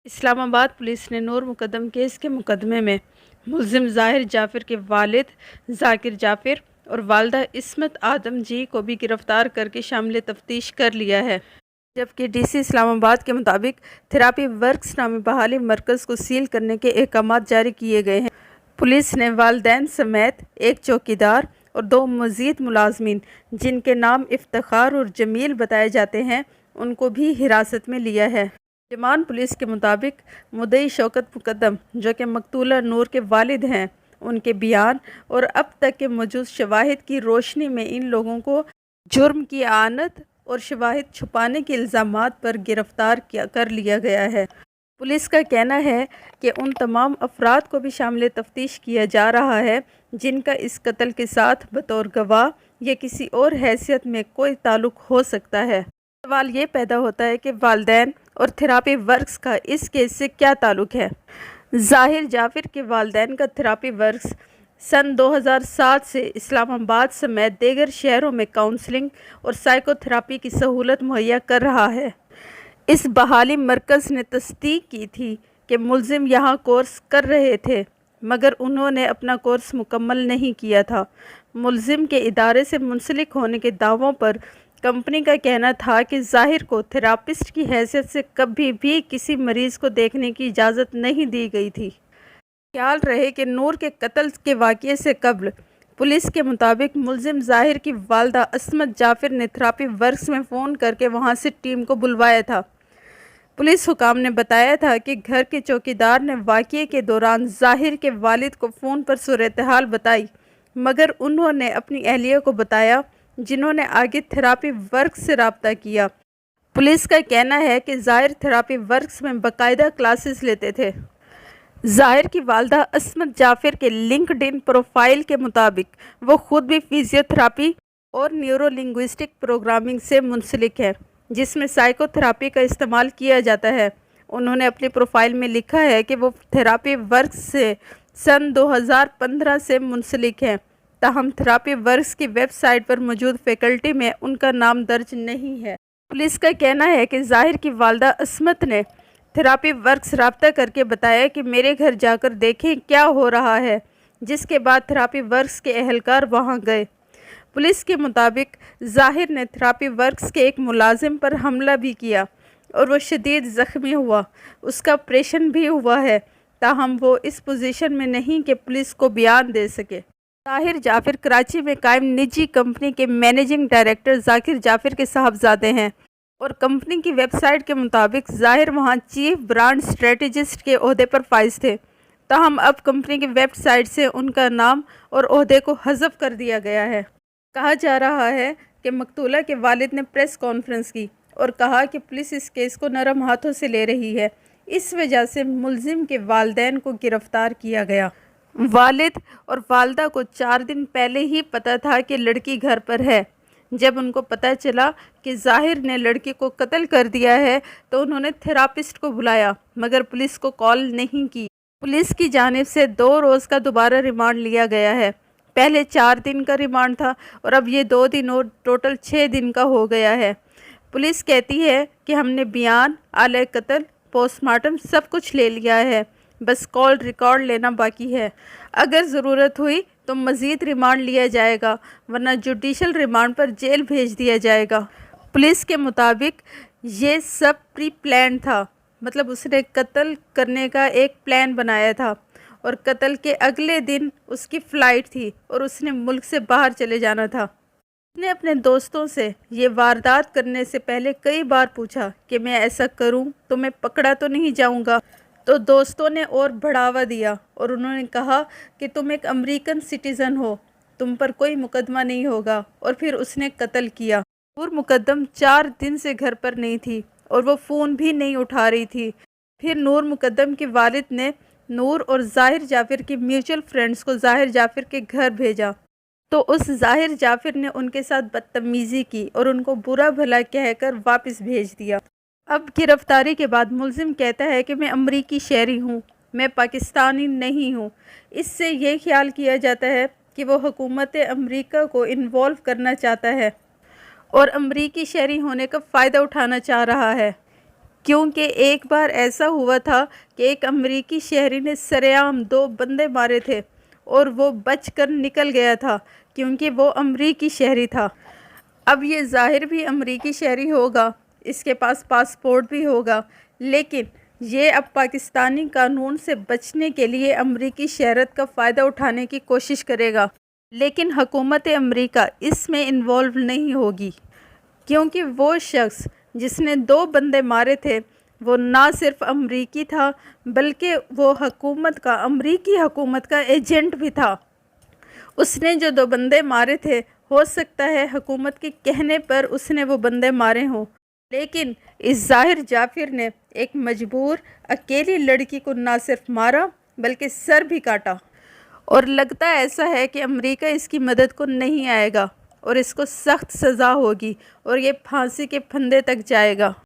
اسلام آباد پولیس نے نور مقدم کیس کے مقدمے میں ملزم ظاہر جعفر کے والد ذاکر جعفر اور والدہ عصمت آدم جی کو بھی گرفتار کر کے شامل تفتیش کر لیا ہے، جبکہ ڈی سی اسلام آباد کے مطابق تھراپی ورکس نامی بحالی مرکز کو سیل کرنے کے احکامات جاری کیے گئے ہیں۔ پولیس نے والدین سمیت ایک چوکیدار اور 2 مزید ملازمین جن کے نام افتخار اور جمیل بتائے جاتے ہیں ان کو بھی حراست میں لیا ہے۔ ترجمان پولیس کے مطابق مدعی شوکت مقدم جو کہ مقتولہ نور کے والد ہیں، ان کے بیان اور اب تک کے موجود شواہد کی روشنی میں ان لوگوں کو جرم کی اعانت اور شواہد چھپانے کے الزامات پر گرفتار کر لیا گیا ہے۔ پولیس کا کہنا ہے کہ ان تمام افراد کو بھی شامل تفتیش کیا جا رہا ہے جن کا اس قتل کے ساتھ بطور گواہ یا کسی اور حیثیت میں کوئی تعلق ہو سکتا ہے۔ سوال یہ پیدا ہوتا ہے کہ والدین اور تھراپی ورکس کا اس کیس سے کیا تعلق ہے؟ ظاہر جعفر کے والدین کا تھراپی ورکس سن 2007 سے اسلام آباد سمیت دیگر شہروں میں کاؤنسلنگ اور سائیکو تھراپی کی سہولت مہیا کر رہا ہے۔ اس بحالی مرکز نے تصدیق کی تھی کہ ملزم یہاں کورس کر رہے تھے مگر انہوں نے اپنا کورس مکمل نہیں کیا تھا۔ ملزم کے ادارے سے منسلک ہونے کے دعووں پر کمپنی کا کہنا تھا کہ ظاہر کو تھراپسٹ کی حیثیت سے کبھی بھی کسی مریض کو دیکھنے کی اجازت نہیں دی گئی تھی۔ خیال رہے کہ نور کے قتل کے واقعے سے قبل پولیس کے مطابق ملزم ظاہر کی والدہ عصمت جعفر نے تھراپی ورکس میں فون کر کے وہاں سے ٹیم کو بلوایا تھا۔ پولیس حکام نے بتایا تھا کہ گھر کے چوکیدار نے واقعے کے دوران ظاہر کے والد کو فون پر صورتحال بتائی مگر انہوں نے اپنی اہلیہ کو بتایا جنہوں نے آگے تھراپی ورکس سے رابطہ کیا۔ پولیس کا کہنا ہے کہ ظاہر تھراپی ورکس میں باقاعدہ کلاسز لیتے تھے۔ ظاہر کی والدہ عصمت جعفر کے لنکڈ ان پروفائل کے مطابق وہ خود بھی فزیو تھراپی اور نیورو لنگوسٹک پروگرامنگ سے منسلک ہے جس میں سائیکو تھراپی کا استعمال کیا جاتا ہے۔ انہوں نے اپنی پروفائل میں لکھا ہے کہ وہ تھراپی ورکس سے سن 2015 سے منسلک ہیں، تاہم تھراپی ورکس کی ویب سائٹ پر موجود فیکلٹی میں ان کا نام درج نہیں ہے۔ پولیس کا کہنا ہے کہ ظاہر کی والدہ عصمت نے تھراپی ورکس رابطہ کر کے بتایا کہ میرے گھر جا کر دیکھیں کیا ہو رہا ہے، جس کے بعد تھراپی ورکس کے اہلکار وہاں گئے۔ پولیس کے مطابق ظاہر نے تھراپی ورکس کے ایک ملازم پر حملہ بھی کیا اور وہ شدید زخمی ہوا، اس کا آپریشن بھی ہوا ہے، تاہم وہ اس پوزیشن میں نہیں کہ پولیس کو بیان دے سکے۔ ظاہر جعفر کراچی میں قائم نجی کمپنی کے مینیجنگ ڈائریکٹر ذاکر جعفر کے صاحبزادے ہیں اور کمپنی کی ویب سائٹ کے مطابق ظاہر وہاں چیف برانڈ اسٹریٹجسٹ کے عہدے پر فائز تھے، تاہم اب کمپنی کی ویب سائٹ سے ان کا نام اور عہدے کو حذف کر دیا گیا ہے۔ کہا جا رہا ہے کہ مقتولہ کے والد نے پریس کانفرنس کی اور کہا کہ پولیس اس کیس کو نرم ہاتھوں سے لے رہی ہے، اس وجہ سے ملزم کے والدین کو گرفتار کیا گیا۔ والد اور والدہ کو 4 دن پہلے ہی پتہ تھا کہ لڑکی گھر پر ہے۔ جب ان کو پتہ چلا کہ ظاہر نے لڑکی کو قتل کر دیا ہے تو انہوں نے تھراپسٹ کو بلایا مگر پولیس کو کال نہیں کی۔ پولیس کی جانب سے 2 روز کا دوبارہ ریمانڈ لیا گیا ہے۔ پہلے 4 دن کا ریمانڈ تھا اور اب یہ 2 دن اور ٹوٹل 6 دن کا ہو گیا ہے۔ پولیس کہتی ہے کہ ہم نے بیان، آلہ قتل، پوسٹ مارٹم سب کچھ لے لیا ہے، بس کال ریکارڈ لینا باقی ہے۔ اگر ضرورت ہوئی تو مزید ریمانڈ لیا جائے گا ورنہ جوڈیشل ریمانڈ پر جیل بھیج دیا جائے گا۔ پولیس کے مطابق یہ سب پری پلان تھا، مطلب اس نے قتل کرنے کا ایک پلان بنایا تھا اور قتل کے اگلے دن اس کی فلائٹ تھی اور اس نے ملک سے باہر چلے جانا تھا۔ اس نے اپنے دوستوں سے یہ واردات کرنے سے پہلے کئی بار پوچھا کہ میں ایسا کروں تو میں پکڑا تو نہیں جاؤں گا، تو دوستوں نے اور بڑھاوا دیا اور انہوں نے کہا کہ تم ایک امریکن سٹیزن ہو، تم پر کوئی مقدمہ نہیں ہوگا، اور پھر اس نے قتل کیا۔ نور مقدم 4 دن سے گھر پر نہیں تھی اور وہ فون بھی نہیں اٹھا رہی تھی۔ پھر نور مقدم کے والد نے نور اور ظاہر جعفر کی میوچل فرینڈز کو ظاہر جعفر کے گھر بھیجا تو اس ظاہر جعفر نے ان کے ساتھ بدتمیزی کی اور ان کو برا بھلا کہہ کر واپس بھیج دیا۔ اب گرفتاری کے بعد ملزم کہتا ہے کہ میں امریکی شہری ہوں، میں پاکستانی نہیں ہوں۔ اس سے یہ خیال کیا جاتا ہے کہ وہ حکومت امریکہ کو انوالو کرنا چاہتا ہے اور امریکی شہری ہونے کا فائدہ اٹھانا چاہ رہا ہے۔ کیونکہ ایک بار ایسا ہوا تھا کہ ایک امریکی شہری نے سرعام 2 بندے مارے تھے اور وہ بچ کر نکل گیا تھا کیونکہ وہ امریکی شہری تھا۔ اب یہ ظاہر بھی امریکی شہری ہوگا، اس کے پاس پاسپورٹ بھی ہوگا، لیکن یہ اب پاکستانی قانون سے بچنے کے لیے امریکی شہرت کا فائدہ اٹھانے کی کوشش کرے گا، لیکن حکومت امریکہ اس میں انوالو نہیں ہوگی، کیونکہ وہ شخص جس نے 2 بندے مارے تھے وہ نہ صرف امریکی تھا بلکہ وہ امریکی حکومت کا ایجنٹ بھی تھا۔ اس نے جو 2 بندے مارے تھے ہو سکتا ہے حکومت کے کہنے پر اس نے وہ بندے مارے ہوں، لیکن اس ظاہر جعفر نے ایک مجبور اکیلی لڑکی کو نہ صرف مارا بلکہ سر بھی کاٹا، اور لگتا ایسا ہے کہ امریکہ اس کی مدد کو نہیں آئے گا اور اس کو سخت سزا ہوگی اور یہ پھانسی کے پھندے تک جائے گا۔